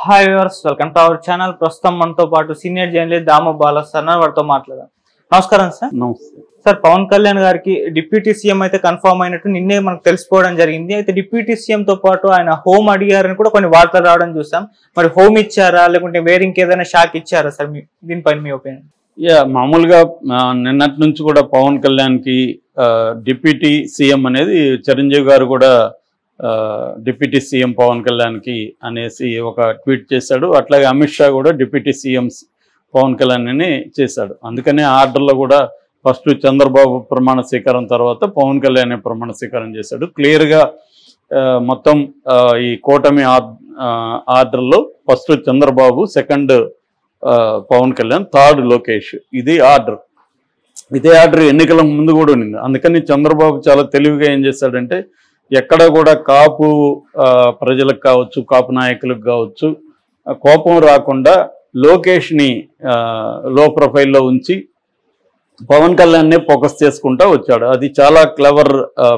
Hi viewers, welcome to our channel. ప్రస్తుతం మనతో పాటు సీనియర్ జర్నలిస్ట్ దామ బాలా సార్ వారితో మాట్లాడదాం. నమస్కారం సార్. నమస్తే సార్, పవన్ కళ్యాణ్ గారికి డిప్యూటీ సీఎం అయితే కన్ఫర్మ్ అయినట్టు నిన్నే మనకు తెలిసిపోవడం జరిగింది. అయితే డిప్యూటీ సీఎం తో పాటు ఆయన హోమ్ అడిగారని కూడా కొన్ని వార్తలు రావడం చూసాం. మరి హోమ్ ఇచ్చారా లేకుంటే వేరే ఇంకేదైనా షాక్ ఇచ్చారా సార్? దీనిపైన మీ ఒపీనియన్? మామూలుగా నిన్నటి నుంచి కూడా పవన్ కళ్యాణ్కి డిప్యూటీ సీఎం అనేది చిరంజీవి గారు కూడా డిప్యూటీ సీఎం పవన్ కళ్యాణ్కి అనేసి ఒక ట్వీట్ చేశాడు. అట్లాగే అమిత్ షా కూడా డిప్యూటీ సీఎం పవన్ కళ్యాణ్ అని చేశాడు. అందుకనే ఆర్డర్లో కూడా ఫస్ట్ చంద్రబాబు ప్రమాణ స్వీకారం తర్వాత పవన్ కళ్యాణ్ ప్రమాణ స్వీకారం చేశాడు. క్లియర్గా మొత్తం ఈ కూటమి ఆర్డర్లో first Chandrababu, second Pawan Kalyan, third Lokesh. ఇది ఆర్డర్. ఇదే ఆర్డర్ ఎన్నికల ముందు కూడా ఉంది. అందుకని చంద్రబాబు చాలా తెలివిగా ఏం చేశాడంటే ఎక్కడ కూడా కాపు ప్రజలకు కావచ్చు, కాపు నాయకులకు కావచ్చు కోపం రాకుండా లోకేష్ని లో ప్రొఫైల్లో ఉంచి పవన్ కళ్యాణ్నే ఫోకస్ చేసుకుంటా వచ్చాడు. అది చాలా క్లవర్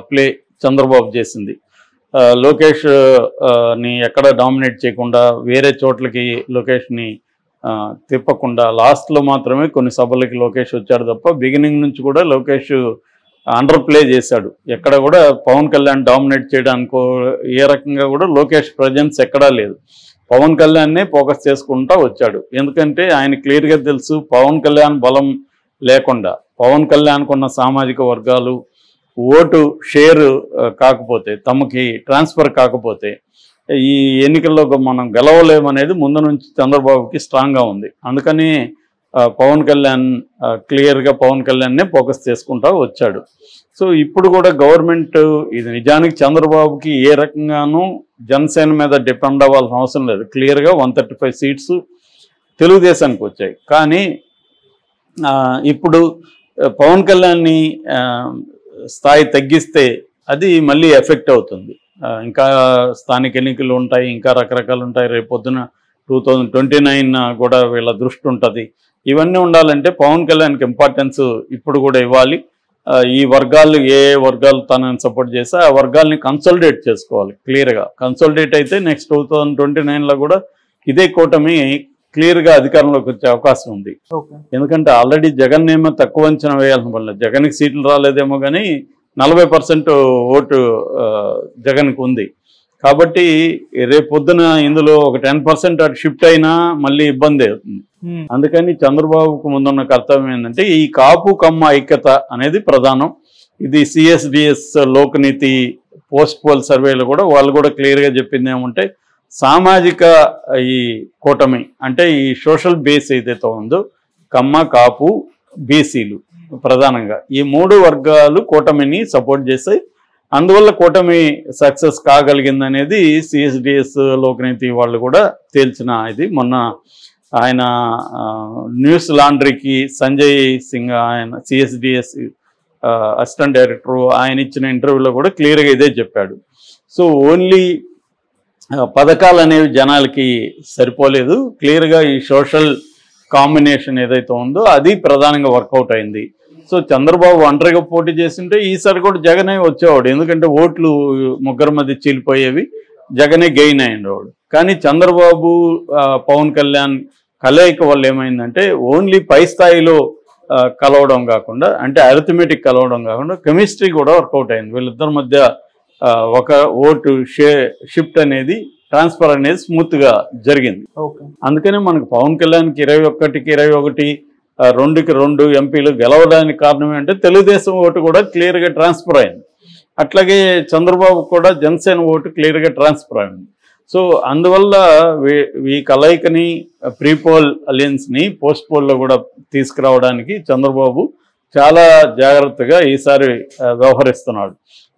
ప్లే చంద్రబాబు చేసింది. లోకేష్ ని ఎక్కడ డామినేట్ చేయకుండా వేరే చోట్లకి లోకేష్ని తిప్పకుండా లాస్ట్లో మాత్రమే కొన్ని సభలకి లోకేష్ వచ్చాడు తప్ప బిగినింగ్ నుంచి కూడా లోకేష్ అండర్ ప్లే చేశాడు. ఎక్కడ కూడా పవన్ కళ్యాణ్ డామినేట్ చేయడానికో ఏ రకంగా కూడా లోకేష్ ప్రజెన్స్ ఎక్కడా లేదు. పవన్ కళ్యాణ్నే ఫోకస్ చేసుకుంటా వచ్చాడు. ఎందుకంటే ఆయన క్లియర్గా తెలుసు పవన్ కళ్యాణ్ బలం లేకుండా, పవన్ కళ్యాణ్కు ఉన్న సామాజిక వర్గాలు ఓటు షేర్ కాకపోతే, తమకి ట్రాన్స్ఫర్ కాకపోతే ఈ ఎన్నికల్లో మనం గెలవలేమనేది ముందు నుంచి చంద్రబాబుకి స్ట్రాంగ్గా ఉంది. అందుకని పవన్ కళ్యాణ్ క్లియర్గా పవన్ కళ్యాణ్నే ఫోకస్ చేసుకుంటా వచ్చాడు. సో ఇప్పుడు కూడా గవర్నమెంట్ ఇది నిజానికి చంద్రబాబుకి ఏ రకంగానూ జనసేన మీద డిపెండ్ అవ్వాల్సిన అవసరం లేదు. క్లియర్గా 135 సీట్స్ తెలుగుదేశానికి వచ్చాయి. కానీ ఇప్పుడు పవన్ కళ్యాణ్ని స్థాయి తగ్గిస్తే అది మళ్ళీ ఎఫెక్ట్ అవుతుంది. ఇంకా స్థానిక ఎన్నికలు ఉంటాయి, ఇంకా రకరకాలు ఉంటాయి. రేపు పొద్దున 2029 కూడా వీళ్ళ దృష్టి ఉంటుంది. ఇవన్నీ ఉండాలంటే పవన్ కళ్యాణ్కి ఇంపార్టెన్స్ ఇప్పుడు కూడా ఇవ్వాలి. ఈ వర్గాలు ఏ వర్గాలు తనని సపోర్ట్ చేస్తే ఆ వర్గాల్ని కన్సల్టేట్ చేసుకోవాలి. క్లియర్గా కన్సల్టేట్ అయితే నెక్స్ట్ 2029లో కూడా ఇదే కూటమి క్లియర్గా అధికారంలోకి వచ్చే అవకాశం ఉంది. ఎందుకంటే ఆల్రెడీ జగన్ ఏమో తక్కువ అంచనా వేయాల్సిన వల్ల జగన్కి సీట్లు రాలేదేమో కానీ 40% ఓటు జగన్కి ఉంది. కాబట్టి రేపు పొద్దున ఇందులో ఒక 10% అటు షిఫ్ట్ అయినా మళ్ళీ ఇబ్బంది అవుతుంది. అందుకని చంద్రబాబుకు ముందున్న కర్తవ్యం ఏంటంటే ఈ కాపు కమ్మ ఐక్యత అనేది ప్రధానం. ఇది CSDS లోక్నీతి పోస్ట్ పోల్ సర్వేలు కూడా వాళ్ళు కూడా క్లియర్గా చెప్పింది ఏమంటే సామాజిక ఈ కూటమి అంటే ఈ సోషల్ బేస్ ఏదైతే ఉందో కమ్మ, కాపు, బీసీలు ప్రధానంగా ఈ 3 వర్గాలు కూటమిని సపోర్ట్ చేస్తాయి. అందువల్ల కూటమి సక్సెస్ కాగలిగిందనేది CSDS లోక్నీతి వాళ్ళు కూడా తేల్చిన ఇది. మొన్న ఆయన న్యూస్ లాండ్రీకి సంజయ్ సింగ్ ఆయన CSDS అసిస్టెంట్ డైరెక్టర్ ఆయన ఇచ్చిన ఇంటర్వ్యూలో కూడా క్లియర్గా ఇదే చెప్పాడు. సో ఓన్లీ పథకాలు అనేవి జనాలకి సరిపోలేదు. క్లియర్గా ఈ సోషల్ కాంబినేషన్ ఏదైతే ఉందో అది ప్రధానంగా వర్కౌట్ అయింది. సో చంద్రబాబు ఒంటరిగా పోటీ చేస్తుంటే ఈసారి కూడా జగనే వచ్చేవాడు. ఎందుకంటే ఓట్లు ముగ్గురు మధ్య చీలిపోయేవి, జగనే గెయిన్ అయ్యేవాడు. కానీ చంద్రబాబు పవన్ కళ్యాణ్ కలయిక వల్ల ఏమైందంటే ఓన్లీ పై స్థాయిలో కలవడం కాకుండా అంటే అరిథమెటిక్ కలవడం కాకుండా కెమిస్ట్రీ కూడా వర్కౌట్ అయింది. వీళ్ళిద్దరి మధ్య ఒక ఓటు షిఫ్ట్ అనేది ట్రాన్స్ఫర్ అనేది స్మూత్గా జరిగింది. అందుకనే మనకు పవన్ కళ్యాణ్కి 21కి 21, 2కి 2 ఎంపీలు గెలవడానికి కారణం ఏంటంటే తెలుగుదేశం ఓటు కూడా క్లియర్గా ట్రాన్స్ఫర్ అయింది. అట్లాగే చంద్రబాబు కూడా జనసేన ఓటు క్లియర్గా ట్రాన్స్ఫర్ అయింది. సో అందువల్ల ఈ కలయికని ప్రీపోల్ అలయన్స్ని పోస్ట్ పోల్లో కూడా తీసుకురావడానికి చంద్రబాబు చాలా జాగ్రత్తగా ఈసారి వ్యవహరిస్తున్నాడు.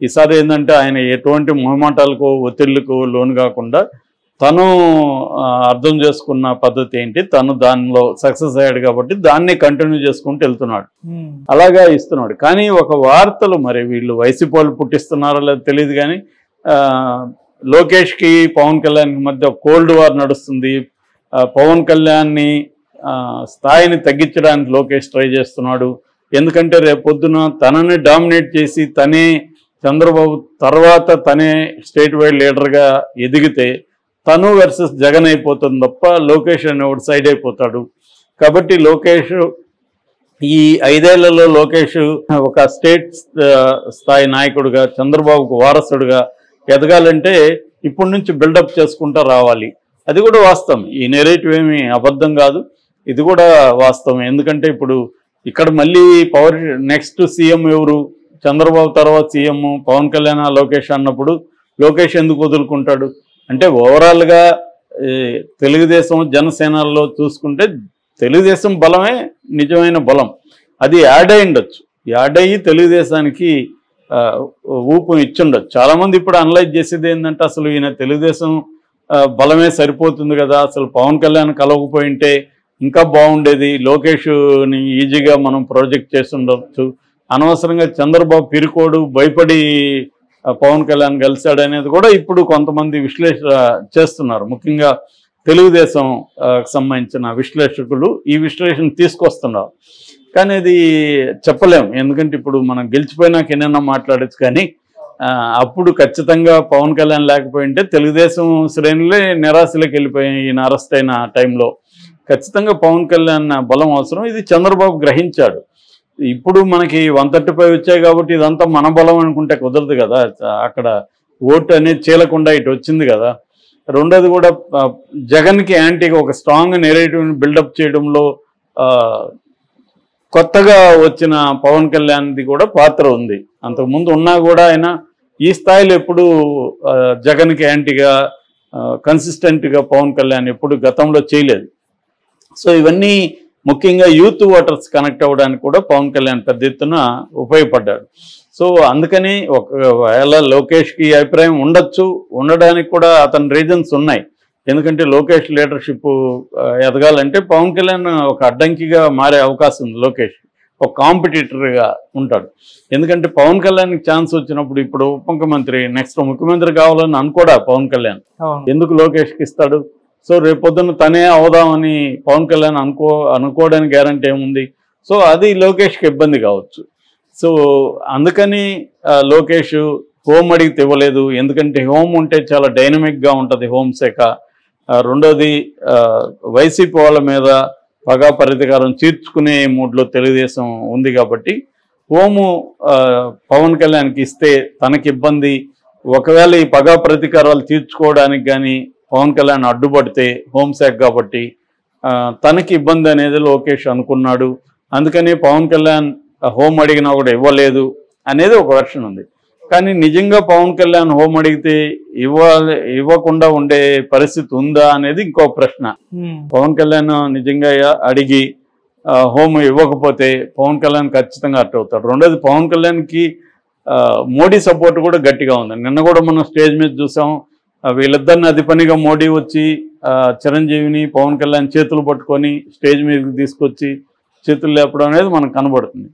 ఈసారి ఏంటంటే ఆయన ఎటువంటి మొహమాటాలకు ఒత్తిళ్లకు లోను కాకుండా తను అర్థం చేసుకున్న పద్ధతి ఏంటి, తను దానిలో సక్సెస్ అయ్యాడు కాబట్టి దాన్ని కంటిన్యూ చేసుకుంటూ వెళ్తున్నాడు, అలాగా ఇస్తున్నాడు. కానీ ఒక వార్తలు మరి వీళ్ళు వైసీపీ వాళ్ళు పుట్టిస్తున్నారో లేదో తెలియదు కానీ లోకేష్కి పవన్ కళ్యాణ్కి మధ్య కోల్డ్ వార్ నడుస్తుంది. పవన్ కళ్యాణ్ని స్థాయిని తగ్గించడానికి లోకేష్ ట్రై చేస్తున్నాడు. ఎందుకంటే రేపొద్దున తనని డామినేట్ చేసి తనే చంద్రబాబు తర్వాత తనే స్టేట్ వైడ్ లీడర్గా ఎదిగితే తను వర్సెస్ జగన్ అయిపోతుంది తప్ప లోకేష్ అనేవాడు సైడ్ అయిపోతాడు. కాబట్టి లోకేష్ ఈ 5 ఏళ్లలో లోకేష్ ఒక స్టేట్ స్థాయి నాయకుడిగా చంద్రబాబుకు వారసుడిగా ఎదగాలంటే ఇప్పటి నుంచి బిల్డప్ చేసుకుంటూ రావాలి. అది కూడా వాస్తవం. ఈ నెరేటివ్ ఏమి అబద్ధం కాదు, ఇది కూడా వాస్తవం. ఎందుకంటే ఇప్పుడు ఇక్కడ మళ్ళీ పవర్ నెక్స్ట్ సీఎం ఎవరు, చంద్రబాబు తర్వాత సీఎం పవన్ కళ్యాణ్ లోకేష్ అన్నప్పుడు లోకేష్ ఎందుకు వదులుకుంటాడు అంటే ఓవరాల్గా తెలుగుదేశం జనసేనలో చూసుకుంటే తెలుగుదేశం బలమే నిజమైన బలం. అది యాడ్ అయి ఉండొచ్చు, యాడ్ అయ్యి తెలుగుదేశానికి ఊపు ఇచ్చుండొచ్చు. చాలామంది ఇప్పుడు అనలైజ్ చేసేది ఏంటంటే అసలు ఈయన తెలుగుదేశం బలమే సరిపోతుంది కదా, అసలు పవన్ కళ్యాణ్ కలవకపోయింటే ఇంకా బాగుండేది, లోకేష్ని ఈజీగా మనం ప్రాజెక్ట్ చేసి ఉండొచ్చు, అనవసరంగా చంద్రబాబు పిరుకోడు భయపడి పవన్ కళ్యాణ్ కలిశాడు అనేది కూడా ఇప్పుడు కొంతమంది విశ్లేషణ చేస్తున్నారు. ముఖ్యంగా తెలుగుదేశం సంబంధించిన విశ్లేషకులు ఈ విశ్లేషణ తీసుకొస్తున్నారు. కానీ అది చెప్పలేం, ఎందుకంటే ఇప్పుడు మనం గెలిచిపోయినాక ఎన్నైనా మాట్లాడచ్చు. కానీ అప్పుడు ఖచ్చితంగా పవన్ కళ్యాణ్ లేకపోయింటే తెలుగుదేశం శ్రేణులే నిరాశలోకి వెళ్ళిపోయాయి. ఈయన అరెస్ట్ అయిన టైంలో ఖచ్చితంగా పవన్ కళ్యాణ్ బలం అవసరం. ఇది చంద్రబాబు గ్రహించాడు. ఇప్పుడు మనకి 135 వచ్చాయి కాబట్టి ఇదంతా మన బలం అనుకుంటే కుదరదు కదా. అక్కడ ఓటు అనేది చీలకుండా ఇటు వచ్చింది కదా. రెండోది కూడా జగన్కి యాంటీగా ఒక స్ట్రాంగ్ నెరేటివ్ని బిల్డప్ చేయడంలో కొత్తగా వచ్చిన పవన్ కళ్యాణ్ది కూడా పాత్ర ఉంది. అంతకుముందు ఉన్నా కూడా ఆయన ఈ స్థాయిలో ఎప్పుడు జగన్కి యాంటీగా కన్సిస్టెంట్గా పవన్ కళ్యాణ్ ఎప్పుడు గతంలో చేయలేదు. సో ఇవన్నీ ముఖ్యంగా యూత్ ఓటర్స్ కనెక్ట్ అవ్వడానికి కూడా పవన్ కళ్యాణ్ పెద్ద ఎత్తున ఉపయోగపడ్డాడు. సో అందుకని ఒకవేళ లోకేష్కి అభిప్రాయం ఉండొచ్చు, ఉండడానికి కూడా అతని రీజన్స్ ఉన్నాయి. ఎందుకంటే లోకేష్ లీడర్షిప్ ఎదగాలంటే పవన్ కళ్యాణ్ ఒక అడ్డంకిగా మారే అవకాశం ఉంది. లోకేష్ ఒక కాంపిటీటర్గా ఉంటాడు. ఎందుకంటే పవన్ కళ్యాణ్కి ఛాన్స్ వచ్చినప్పుడు ఇప్పుడు ఉప ముఖ్యమంత్రి నెక్స్ట్ ముఖ్యమంత్రి కావాలని అనుకోడా పవన్ కళ్యాణ్, ఎందుకు లోకేష్కి ఇస్తాడు? సో రేపొద్దున తనే అవుదామని పవన్ కళ్యాణ్ అనుకోవడానికి గ్యారంటీ ఏముంది? సో అది లోకేష్కి ఇబ్బంది కావచ్చు. సో అందుకని లోకేష్ హోమ్ అడిగితే ఇవ్వలేదు. ఎందుకంటే హోమ్ ఉంటే చాలా డైనమిక్గా ఉంటుంది హోంశాఖ. రెండోది వైసీపీ వాళ్ళ మీద పగా ప్రతీకారం తీర్చుకునే మూడ్లో తెలుగుదేశం ఉంది కాబట్టి హోము పవన్ కళ్యాణ్కి ఇస్తే తనకి ఇబ్బంది. ఒకవేళ ఈ పగా ప్రతీకారాలు తీర్చుకోవడానికి కానీ పవన్ కళ్యాణ్ అడ్డుపడితే హోంశాఖ కాబట్టి తనకి ఇబ్బంది అనేది లోకేష్ అనుకున్నాడు. అందుకని పవన్ కళ్యాణ్ హోమ్ అడిగినా కూడా ఇవ్వలేదు అనేది ఒక వెర్షన్ ఉంది. కానీ నిజంగా పవన్ కళ్యాణ్ హోమ్ అడిగితే ఇవ్వకుండా ఉండే పరిస్థితి ఉందా అనేది ఇంకో ప్రశ్న. పవన్ కళ్యాణ్ నిజంగా అడిగి హోమ్ ఇవ్వకపోతే పవన్ కళ్యాణ్ ఖచ్చితంగా అట్ అవుతాడు. రెండోది పవన్ కళ్యాణ్కి మోడీ సపోర్ట్ కూడా గట్టిగా ఉంది. నిన్న కూడా మనం స్టేజ్ మీద చూసాం. వీళ్ళిద్దరిని అది పనిగా మోడీ వచ్చి చిరంజీవిని పవన్ కళ్యాణ్ చేతులు పట్టుకొని స్టేజ్ మీదకి తీసుకొచ్చి చేతులు లేపడం అనేది మనకు కనబడుతుంది.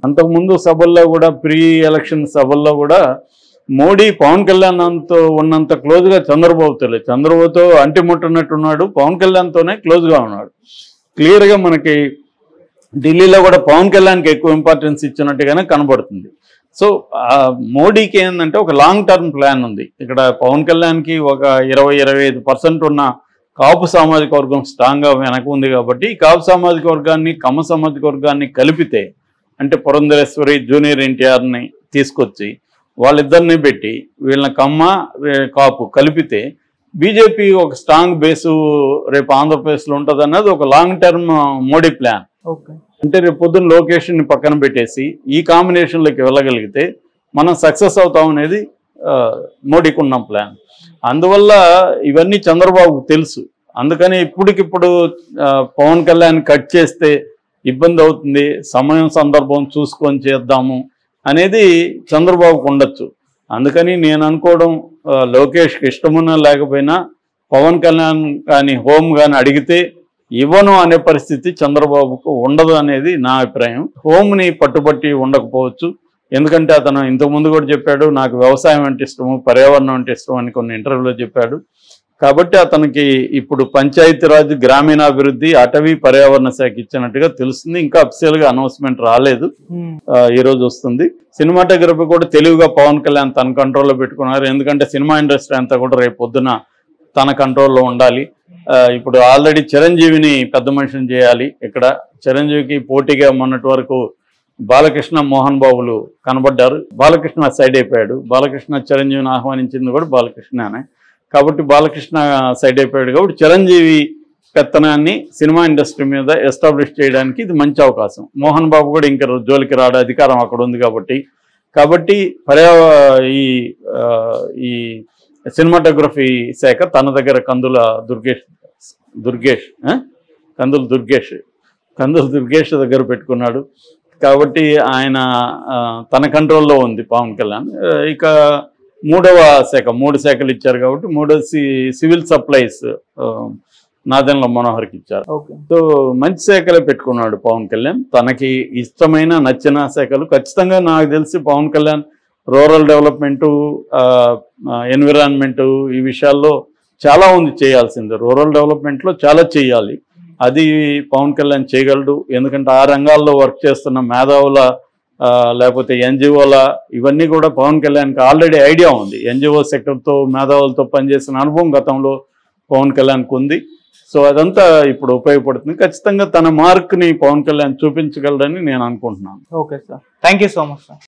అంతకుముందు సభల్లో కూడా ప్రీ ఎలక్షన్ సభల్లో కూడా మోడీ పవన్ కళ్యాణ్తో ఉన్నంత క్లోజ్గా చంద్రబాబు తెలియదు. చంద్రబాబుతో అంటిముట్టనట్టున్నాడు, పవన్ కళ్యాణ్తోనే క్లోజ్గా ఉన్నాడు. క్లియర్గా మనకి ఢిల్లీలో కూడా పవన్ కళ్యాణ్కి ఎక్కువ ఇంపార్టెన్స్ ఇచ్చినట్టుగానే కనబడుతుంది. సో మోడీకి ఏంటంటే ఒక లాంగ్ టర్మ్ ప్లాన్ ఉంది. ఇక్కడ పవన్ కళ్యాణ్కి ఒక 20-25% ఉన్న కాపు సామాజిక వర్గం స్ట్రాంగ్గా వెనక ఉంది కాబట్టి కాపు సామాజిక వర్గాన్ని కమ్మ సామాజిక వర్గాన్ని కలిపితే అంటే పురంధరేశ్వరి జూనియర్ ఎన్టీఆర్ని తీసుకొచ్చి వాళ్ళిద్దరిని పెట్టి వీళ్ళని కమ్మ కాపు కలిపితే బీజేపీ ఒక స్ట్రాంగ్ బేసు రేపు ఆంధ్రప్రదేశ్లో ఉంటుంది అన్నది ఒక లాంగ్ టర్మ్ మోడీ ప్లాన్. అంటే రేపు పొద్దున్న లొకేషన్ని పక్కన పెట్టేసి ఈ కాంబినేషన్లోకి వెళ్ళగలిగితే మనం సక్సెస్ అవుతాం అనేది మోడీకి ఉన్న ప్లాన్. అందువల్ల ఇవన్నీ చంద్రబాబుకు తెలుసు. అందుకని ఇప్పటికిప్పుడు పవన్ కళ్యాణ్ కట్ చేస్తే ఇబ్బంది అవుతుంది, సమయం సందర్భం చూసుకొని చేద్దాము అనేది చంద్రబాబుకు ఉండొచ్చు. అందుకని నేను అనుకోవడం లోకేష్కి ఇష్టమున్నా లేకపోయినా పవన్ కళ్యాణ్ కానీ హోమ్ కానీ అడిగితే ఇవ్వను అనే పరిస్థితి చంద్రబాబుకు ఉండదు అనేది నా అభిప్రాయం. హోమ్ని పట్టుబట్టి ఉండకపోవచ్చు. ఎందుకంటే అతను ఇంతకుముందు కూడా చెప్పాడు నాకు వ్యవసాయం అంటే ఇష్టము, పర్యావరణం అంటే ఇష్టం అని కొన్ని ఇంటర్వ్యూలో చెప్పాడు. కాబట్టి అతనికి ఇప్పుడు పంచాయతీరాజ్ గ్రామీణాభివృద్ధి అటవీ పర్యావరణ శాఖ ఇచ్చినట్టుగా తెలుస్తుంది. ఇంకా అఫీషియల్గా అనౌన్స్మెంట్ రాలేదు, ఈరోజు వస్తుంది. సినిమాటోగ్రఫీ కూడా తెలివిగా పవన్ కళ్యాణ్ తన కంట్రోల్లో పెట్టుకున్నారు. ఎందుకంటే సినిమా ఇండస్ట్రీ అంతా కూడా రేపు పొద్దున తన కంట్రోల్లో ఉండాలి. ఇప్పుడు ఆల్రెడీ చిరంజీవిని పెద్ద మనిషిని చేయాలి. ఇక్కడ చిరంజీవికి పోటీగా మొన్నటి వరకు బాలకృష్ణ, మోహన్ బాబులు కనబడ్డారు. బాలకృష్ణ సైడ్ అయిపోయాడు. బాలకృష్ణ చిరంజీవిని ఆహ్వానించింది కూడా బాలకృష్ణనే. కాబట్టి బాలకృష్ణ సైడ్ అయిపోయాడు. కాబట్టి చిరంజీవి పెత్తనాన్ని సినిమా ఇండస్ట్రీ మీద ఎస్టాబ్లిష్ చేయడానికి ఇది మంచి అవకాశం. మోహన్ బాబు కూడా ఇంకా జోలికి రాడు, అధికారం అక్కడ ఉంది కాబట్టి ఈ సినిమాటోగ్రఫీ శాఖ తన దగ్గర కందుల దుర్గేష్ దగ్గర పెట్టుకున్నాడు. కాబట్టి ఆయన తన కంట్రోల్లో ఉంది పవన్ కళ్యాణ్. ఇక మూడవ శాఖ, 3 శాఖలు ఇచ్చారు కాబట్టి మూడోది సివిల్ సప్లైస్ నాదెండ్ల మనోహర్కి ఇచ్చారు. సో మంచి శాఖలే పెట్టుకున్నాడు పవన్ కళ్యాణ్. తనకి ఇష్టమైన నచ్చిన శాఖలు ఖచ్చితంగా నాకు తెలిసి Pawan Kalyan rural development, environment ఈ విషయాల్లో చాలా ఉంది చేయాల్సింది. రూరల్ డెవలప్మెంట్లో చాలా చేయాలి. అది పవన్ కళ్యాణ్ చేయగలడు. ఎందుకంటే ఆ రంగాల్లో వర్క్ చేస్తున్న మేధావుల లేకపోతే ఎన్జిఓల ఇవన్నీ కూడా పవన్ కళ్యాణ్కి ఆల్రెడీ ఐడియా ఉంది. ఎన్జిఓ సెక్టర్తో మేధావులతో పనిచేసిన అనుభవం గతంలో పవన్ కళ్యాణ్కి ఉంది. సో అదంతా ఇప్పుడు ఉపయోగపడుతుంది. ఖచ్చితంగా తన మార్క్ని పవన్ కళ్యాణ్ చూపించగలడని నేను అనుకుంటున్నాను. Okay sir, thank you so much sir.